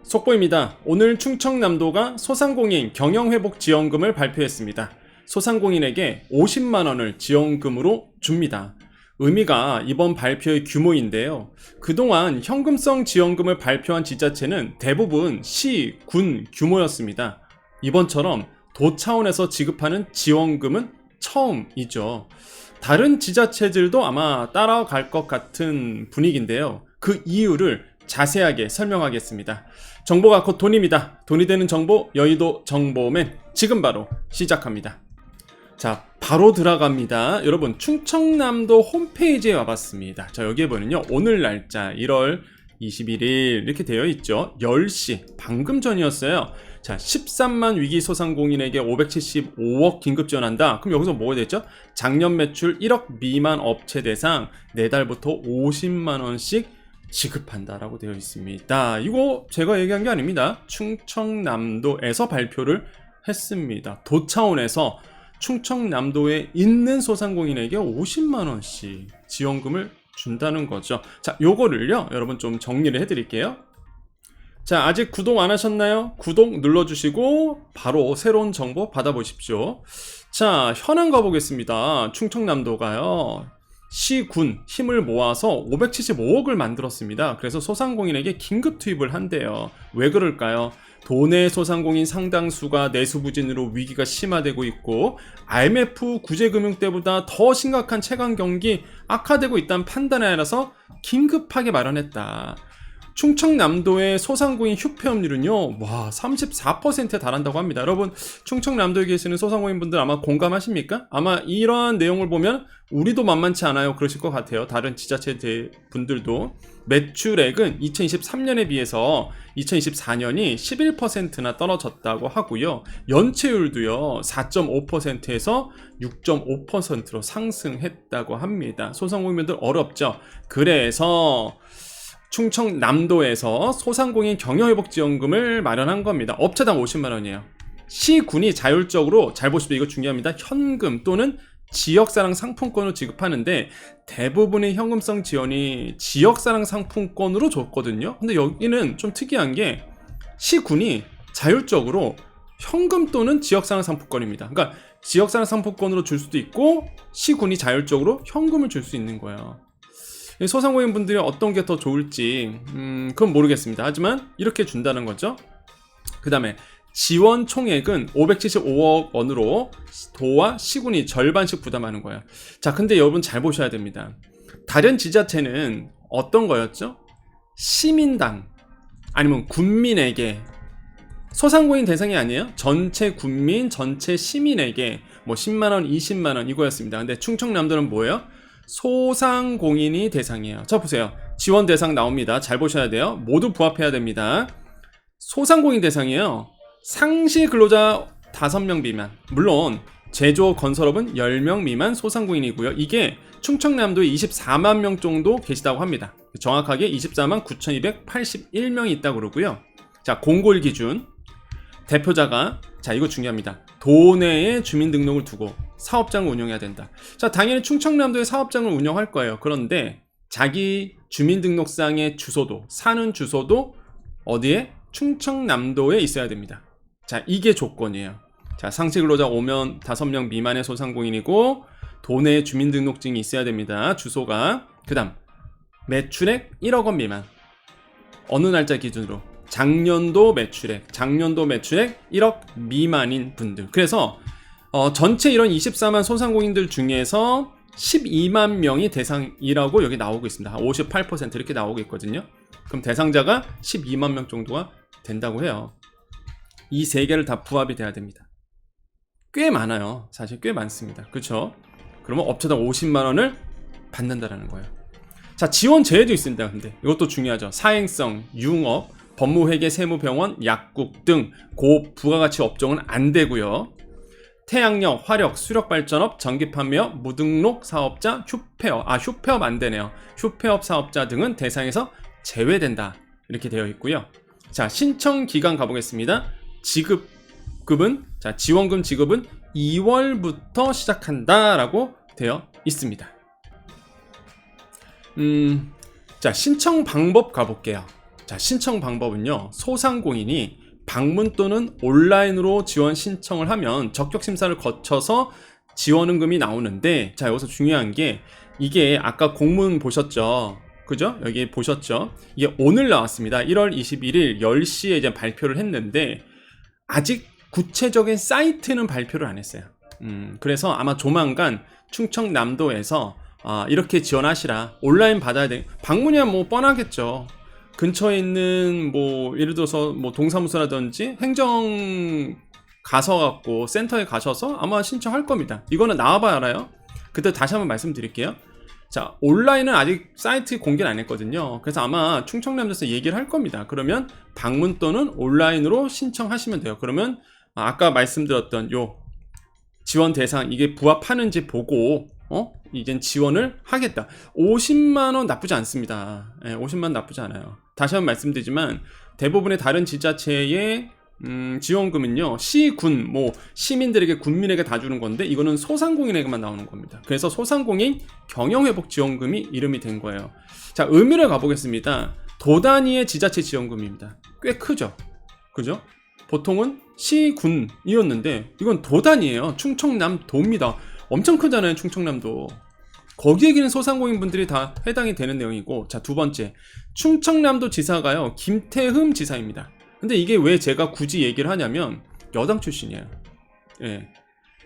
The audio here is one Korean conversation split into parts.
속보입니다. 오늘 충청남도가 소상공인 경영회복지원금을 발표했습니다. 소상공인에게 50만원을 지원금으로 줍니다. 의미가 이번 발표의 규모인데요. 그동안 현금성 지원금을 발표한 지자체는 대부분 시, 군 규모였습니다. 이번처럼 도 차원에서 지급하는 지원금은 처음이죠. 다른 지자체들도 아마 따라갈 것 같은 분위기인데요. 그 이유를 자세하게 설명하겠습니다. 정보가 곧 돈입니다. 돈이 되는 정보, 여의도 정보맨 지금 바로 시작합니다. 자, 바로 들어갑니다. 여러분, 충청남도 홈페이지에 와봤습니다. 자, 여기에 보면요, 오늘 날짜 1월 21일 이렇게 되어 있죠. 10시 방금 전이었어요. 자, 13만 위기 소상공인에게 575억 긴급 지원한다. 그럼 여기서 뭐가 됐죠? 작년 매출 1억 미만 업체 대상 4달부터 50만원씩 지급한다라고 되어 있습니다. 이거 제가 얘기한 게 아닙니다. 충청남도에서 발표를 했습니다. 도 차원에서 충청남도에 있는 소상공인에게 50만원씩 지원금을 준다는 거죠. 자, 요거를요, 여러분 좀 정리를 해드릴게요. 자, 아직 구독 안 하셨나요? 구독 눌러주시고 바로 새로운 정보 받아보십시오. 자, 현황 가보겠습니다. 충청남도가요, 시군 힘을 모아서 575억을 만들었습니다. 그래서 소상공인에게 긴급 투입을 한대요. 왜 그럴까요? 도내 소상공인 상당수가 내수부진으로 위기가 심화되고 있고 IMF 구제금융 때보다 더 심각한 채광 경기 악화되고 있다는 판단에 따라서 긴급하게 마련했다. 충청남도의 소상공인 휴폐업률은요, 와, 34%에 달한다고 합니다. 여러분, 충청남도에 계시는 소상공인분들 아마 공감하십니까? 아마 이러한 내용을 보면 우리도 만만치 않아요, 그러실 것 같아요. 다른 지자체 분들도. 매출액은 2023년에 비해서 2024년이 11%나 떨어졌다고 하고요. 연체율도요, 4.5%에서 6.5%로 상승했다고 합니다. 소상공인분들 어렵죠? 그래서 충청남도에서 소상공인 경영회복지원금을 마련한 겁니다. 업체당 50만원이에요. 시군이 자율적으로, 잘 보십시오. 이거 중요합니다. 현금 또는 지역사랑 상품권을 지급하는데 대부분의 현금성 지원이 지역사랑 상품권으로 줬거든요. 근데 여기는 좀 특이한 게 시군이 자율적으로 현금 또는 지역사랑 상품권입니다. 그러니까 지역사랑 상품권으로 줄 수도 있고 시군이 자율적으로 현금을 줄 수 있는 거예요. 소상공인 분들이 어떤 게 더 좋을지 그건 모르겠습니다. 하지만 이렇게 준다는 거죠. 그 다음에 지원 총액은 575억 원으로 도와 시군이 절반씩 부담하는 거예요. 자, 근데 여러분 잘 보셔야 됩니다. 다른 지자체는 어떤 거였죠? 시민당 아니면 군민에게, 소상공인 대상이 아니에요. 전체 군민, 전체 시민에게 뭐 10만원, 20만원 이거였습니다. 근데 충청남도는 뭐예요? 소상공인이 대상이에요. 자, 보세요. 지원 대상 나옵니다. 잘 보셔야 돼요. 모두 부합해야 됩니다. 소상공인 대상이에요. 상시 근로자 5명 미만, 물론 제조업 건설업은 10명 미만 소상공인이고요. 이게 충청남도에 24만 명 정도 계시다고 합니다. 정확하게 24만 9,281명이 있다고 그러고요. 자, 공고일 기준 대표자가, 자, 이거 중요합니다. 도내에 주민등록을 두고 사업장을 운영해야 된다. 자, 당연히 충청남도에 사업장을 운영할 거예요. 그런데 자기 주민등록상의 주소도, 사는 주소도 어디에? 충청남도에 있어야 됩니다. 자, 이게 조건이에요. 자, 상시근로자 5명 미만의 소상공인이고 도내 주민등록증이 있어야 됩니다. 주소가. 그 다음 매출액 1억 원 미만. 어느 날짜 기준으로? 작년도 매출액 1억 미만인 분들. 그래서 전체 이런 24만 소상공인들 중에서 12만 명이 대상이라고 여기 나오고 있습니다. 58% 이렇게 나오고 있거든요. 그럼 대상자가 12만 명 정도가 된다고 해요. 이 세 개를 다 부합이 돼야 됩니다. 꽤 많아요. 사실 꽤 많습니다. 그렇죠? 그러면 업체당 50만 원을 받는다라는 거예요. 자, 지원 제외도 있습니다. 근데 이것도 중요하죠. 사행성, 융업, 법무회계, 세무병원, 약국 등 고부가가치 업종은 안 되고요. 태양력, 화력, 수력발전업, 전기판매업, 무등록 사업자, 휴폐업 안 되네요. 휴폐업 사업자 등은 대상에서 제외된다. 이렇게 되어 있고요. 자, 신청 기간 가보겠습니다. 지원금 지급은 2월부터 시작한다라고 되어 있습니다. 자, 신청 방법 가볼게요. 자, 신청 방법은요. 소상공인이 방문 또는 온라인으로 지원 신청을 하면 적격 심사를 거쳐서 지원금이 나오는데, 자, 여기서 중요한 게 이게 아까 공문 보셨죠? 그죠? 여기 보셨죠? 이게 오늘 나왔습니다. 1월 21일 10시에 이제 발표를 했는데 아직 구체적인 사이트는 발표를 안 했어요. 그래서 아마 조만간 충청남도에서 이렇게 지원하시라. 온라인 받아야 돼. 방문이야 뭐 뻔하겠죠. 근처에 있는 뭐 예를 들어서 뭐 동사무소라든지 행정 가서 갖고 센터에 가셔서 아마 신청할 겁니다. 이거는 나와봐야 알아요. 그때 다시 한번 말씀드릴게요. 자, 온라인은 아직 사이트 공개를 안 했거든요. 그래서 아마 충청남도에서 얘기를 할 겁니다. 그러면 방문 또는 온라인으로 신청하시면 돼요. 그러면 아까 말씀드렸던 요 지원 대상 이게 부합하는지 보고 이젠 지원을 하겠다. 50만원 나쁘지 않습니다. 50만원 나쁘지 않아요. 다시 한번 말씀드리지만 대부분의 다른 지자체의 지원금은요 시군 뭐 시민들에게 군민에게 다 주는 건데 이거는 소상공인에게만 나오는 겁니다. 그래서 소상공인 경영회복 지원금이 이름이 된 거예요. 자, 의미를 가보겠습니다. 도 단위의 지자체 지원금입니다. 꽤 크죠, 그죠? 보통은 시군이었는데 이건 도 단위예요. 충청남도입니다. 엄청 크잖아요, 충청남도. 거기에는 소상공인 분들이 다 해당이 되는 내용이고, 자, 두 번째, 충청남도 지사가요 김태흠 지사입니다. 근데 이게 왜 제가 굳이 얘기를 하냐면 여당 출신이에요. 예.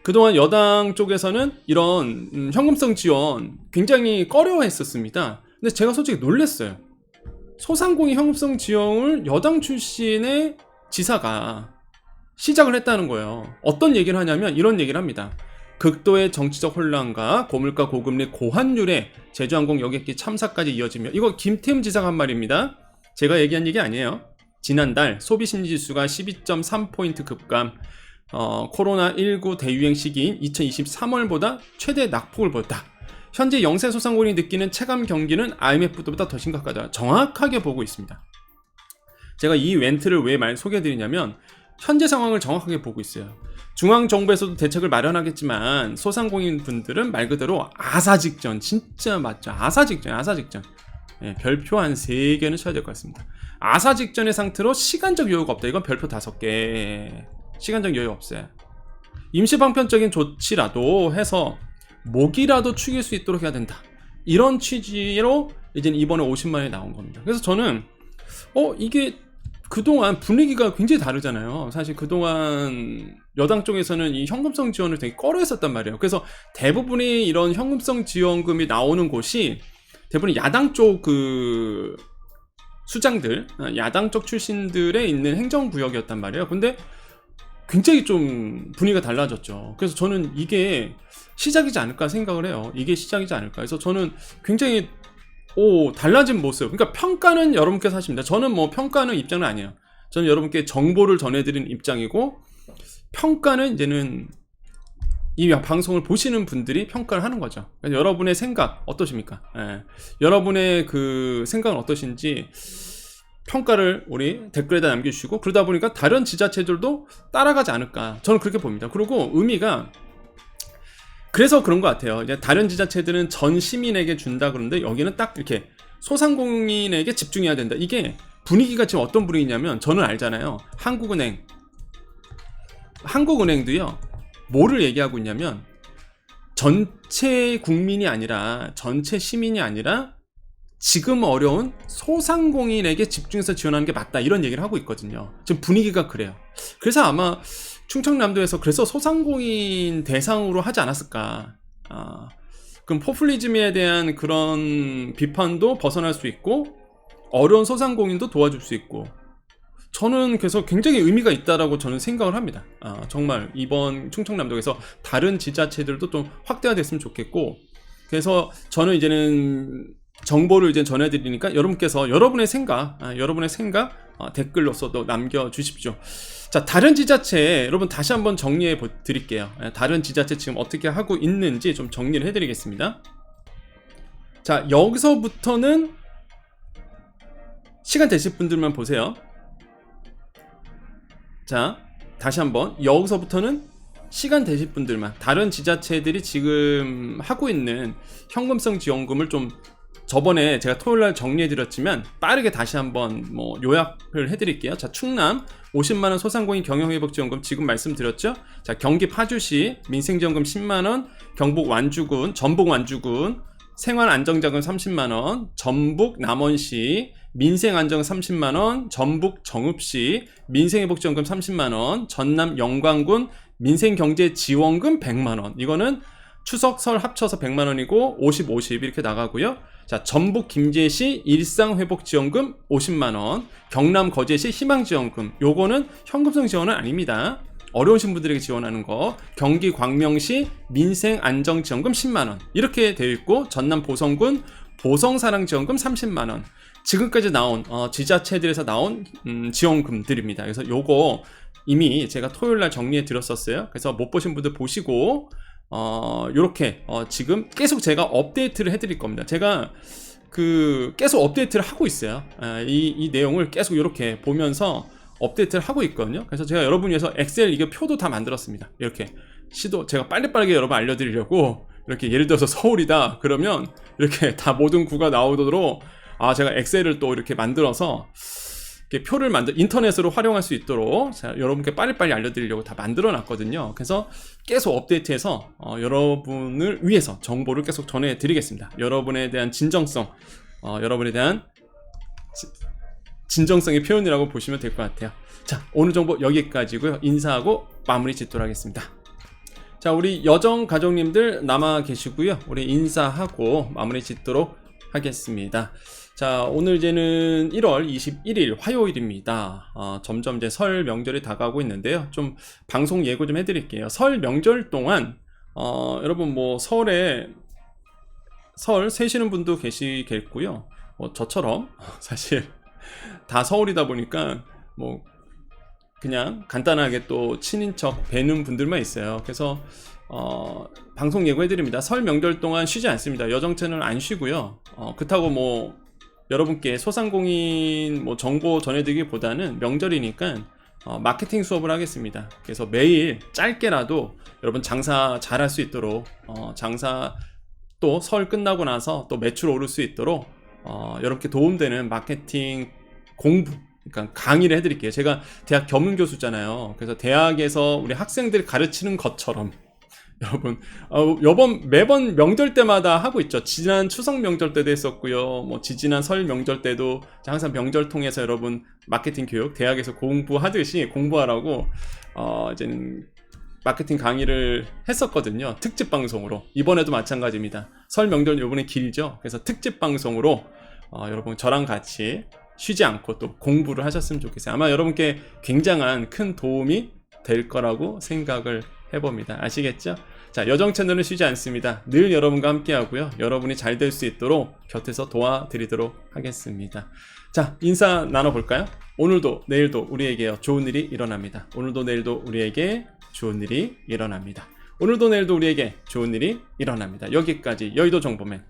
그동안 여당 쪽에서는 이런 현금성 지원 굉장히 꺼려했었습니다. 근데 제가 솔직히 놀랐어요. 소상공인 현금성 지원을 여당 출신의 지사가 시작을 했다는 거예요. 어떤 얘기를 하냐면 이런 얘기를 합니다. 극도의 정치적 혼란과 고물가 고금리 고환율에 제주항공 여객기 참사까지 이어지며, 이거 김태흠 지사가 한 말입니다. 제가 얘기한 얘기 아니에요. 지난달 소비심리지수가 12.3포인트 급감, 코로나19 대유행 시기인 2023월보다 최대 낙폭을 보였다. 현재 영세 소상공인이 느끼는 체감 경기는 IMF보다 더 심각하다. 정확하게 보고 있습니다. 제가 이 멘트를 왜 소개해드리냐면 현재 상황을 정확하게 보고 있어요. 중앙정부에서도 대책을 마련하겠지만 소상공인 분들은 말 그대로 아사직전, 진짜 맞죠? 아사직전. 예, 별표 한 3개는 쳐야 될 것 같습니다. 아사직전의 상태로 시간적 여유가 없다. 이건 별표 5개. 시간적 여유 없어요. 임시방편적인 조치라도 해서 목이라도 축일 수 있도록 해야 된다. 이런 취지로 이제 이번에 50만원이 나온 겁니다. 그래서 저는 이게 그동안 분위기가 굉장히 다르잖아요. 사실 그동안 여당 쪽에서는 이 현금성 지원을 되게 꺼려했었단 말이에요. 그래서 대부분이 이런 현금성 지원금이 나오는 곳이 대부분 야당 쪽 그 수장들, 야당 쪽 출신들의 있는 행정구역이었단 말이에요. 근데 굉장히 좀 분위기가 달라졌죠. 그래서 저는 이게 시작이지 않을까 생각을 해요. 이게 시작이지 않을까. 그래서 저는 굉장히 달라진 모습. 그러니까 평가는 여러분께서 하십니다. 저는 뭐 평가는 입장은 아니에요. 저는 여러분께 정보를 전해드리는 입장이고, 평가는 이제는 이 방송을 보시는 분들이 평가를 하는 거죠. 그러니까 여러분의 생각 어떠십니까? 예. 여러분의 그 생각은 어떠신지 평가를 우리 댓글에다 남겨주시고, 그러다 보니까 다른 지자체들도 따라가지 않을까, 저는 그렇게 봅니다. 그리고 의미가 그래서 그런 것 같아요. 이제 다른 지자체들은 전 시민에게 준다 그러는데 여기는 딱 이렇게 소상공인에게 집중해야 된다. 이게 분위기가 지금 어떤 분위기냐면, 저는 알잖아요. 한국은행도요 뭐를 얘기하고 있냐면 전체 국민이 아니라, 전체 시민이 아니라 지금 어려운 소상공인에게 집중해서 지원하는 게 맞다, 이런 얘기를 하고 있거든요. 지금 분위기가 그래요. 그래서 아마 충청남도에서 그래서 소상공인 대상으로 하지 않았을까. 그럼 포퓰리즘에 대한 그런 비판도 벗어날 수 있고, 어려운 소상공인도 도와줄 수 있고, 저는 그래서 굉장히 의미가 있다라고 저는 생각을 합니다. 정말 이번 충청남도에서 다른 지자체들도 좀 확대가 됐으면 좋겠고, 그래서 저는 이제는 정보를 이제 전해드리니까 여러분께서 여러분의 생각 댓글로서도 남겨주십시오. 자, 다른 지자체 여러분 다시 한번 정리해 드릴게요. 다른 지자체 지금 어떻게 하고 있는지 좀 정리를 해드리겠습니다. 자, 여기서부터는 시간 되실 분들만 보세요. 자, 다시 한번 여기서부터는 시간 되실 분들만, 다른 지자체들이 지금 하고 있는 현금성 지원금을 좀 저번에 제가 토요일날 정리해드렸지만 빠르게 다시 한번 뭐 요약을 해드릴게요. 자, 충남 50만원 소상공인 경영회복지원금 지금 말씀드렸죠. 자, 경기 파주시 민생지원금 10만원, 경북 완주군, 전북 완주군 생활안정자금 30만원, 전북 남원시 민생안정 30만원, 전북 정읍시 민생회복지원금 30만원, 전남 영광군 민생경제지원금 100만원. 이거는 추석 설 합쳐서 100만원이고 50, 50 이렇게 나가고요. 자, 전북 김제시 일상회복지원금 50만원, 경남 거제시 희망지원금, 요거는 현금성 지원은 아닙니다. 어려우신 분들에게 지원하는 거. 경기 광명시 민생안정지원금 10만원 이렇게 되어 있고, 전남 보성군 보성사랑지원금 30만원. 지금까지 나온 지자체들에서 나온 지원금들입니다. 그래서 요거 이미 제가 토요일날 정리해 드렸었어요. 그래서 못 보신 분들 보시고 요렇게 지금 계속 제가 업데이트를 해드릴 겁니다. 제가 계속 업데이트를 하고 있어요. 이 내용을 계속 이렇게 보면서 업데이트를 하고 있거든요. 그래서 제가 여러분 위해서 엑셀 이게 표도 다 만들었습니다. 이렇게 제가 빨리빠르게 여러분 알려드리려고 이렇게 예를 들어서 서울이다 그러면 이렇게 다 모든 구가 나오도록 제가 엑셀을 또 이렇게 만들어서 이렇게 표를 인터넷으로 활용할 수 있도록 제가 여러분께 빨리빨리 알려드리려고 다 만들어 놨거든요. 그래서 계속 업데이트해서 여러분을 위해서 정보를 계속 전해드리겠습니다. 여러분에 대한 진정성, 여러분에 대한 진정성의 표현이라고 보시면 될 것 같아요. 자, 오늘 정보 여기까지고요. 인사하고 마무리 짓도록 하겠습니다. 자, 우리 여정 가족님들 남아 계시고요. 우리 인사하고 마무리 짓도록 하겠습니다. 자, 오늘 이제는 1월 21일 화요일입니다. 점점 이제 설 명절이 다가오고 있는데요. 좀 방송 예고 좀 해드릴게요. 설 명절 동안 여러분 뭐 설 세시는 분도 계시겠고요. 뭐 저처럼 사실 다 서울이다 보니까 뭐 그냥 간단하게 또 친인척 뵈는 분들만 있어요. 그래서 방송 예고해드립니다. 설 명절 동안 쉬지 않습니다. 여정 채널 안 쉬고요. 그렇다고 뭐 여러분께 소상공인 뭐 정보 전해드리기보다는 명절이니까 마케팅 수업을 하겠습니다. 그래서 매일 짧게라도 여러분 장사 잘할 수 있도록 장사 또 설 끝나고 나서 또 매출 오를 수 있도록 여러분께 도움되는 마케팅 공부, 그러니까 강의를 해드릴게요. 제가 대학 겸임교수잖아요. 그래서 대학에서 우리 학생들 가르치는 것처럼 여러분 매번 명절 때마다 하고 있죠. 지난 추석 명절 때도 했었고요. 뭐 지지난 설 명절 때도 항상 명절 통해서 여러분 마케팅 교육 대학에서 공부하듯이 공부하라고 이제는 마케팅 강의를 했었거든요. 특집 방송으로. 이번에도 마찬가지입니다. 설 명절 요번에 길죠. 그래서 특집 방송으로 여러분 저랑 같이 쉬지 않고 또 공부를 하셨으면 좋겠어요. 아마 여러분께 굉장한 큰 도움이 될 거라고 생각을 해봅니다. 아시겠죠? 자, 여정 채널은 쉬지 않습니다. 늘 여러분과 함께 하고요. 여러분이 잘 될 수 있도록 곁에서 도와드리도록 하겠습니다. 자, 인사 나눠볼까요? 오늘도 내일도 우리에게 좋은 일이 일어납니다. 오늘도 내일도 우리에게 좋은 일이 일어납니다. 오늘도 내일도 우리에게 좋은 일이 일어납니다. 여기까지 여의도 정보맨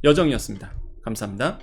여정이었습니다. 감사합니다.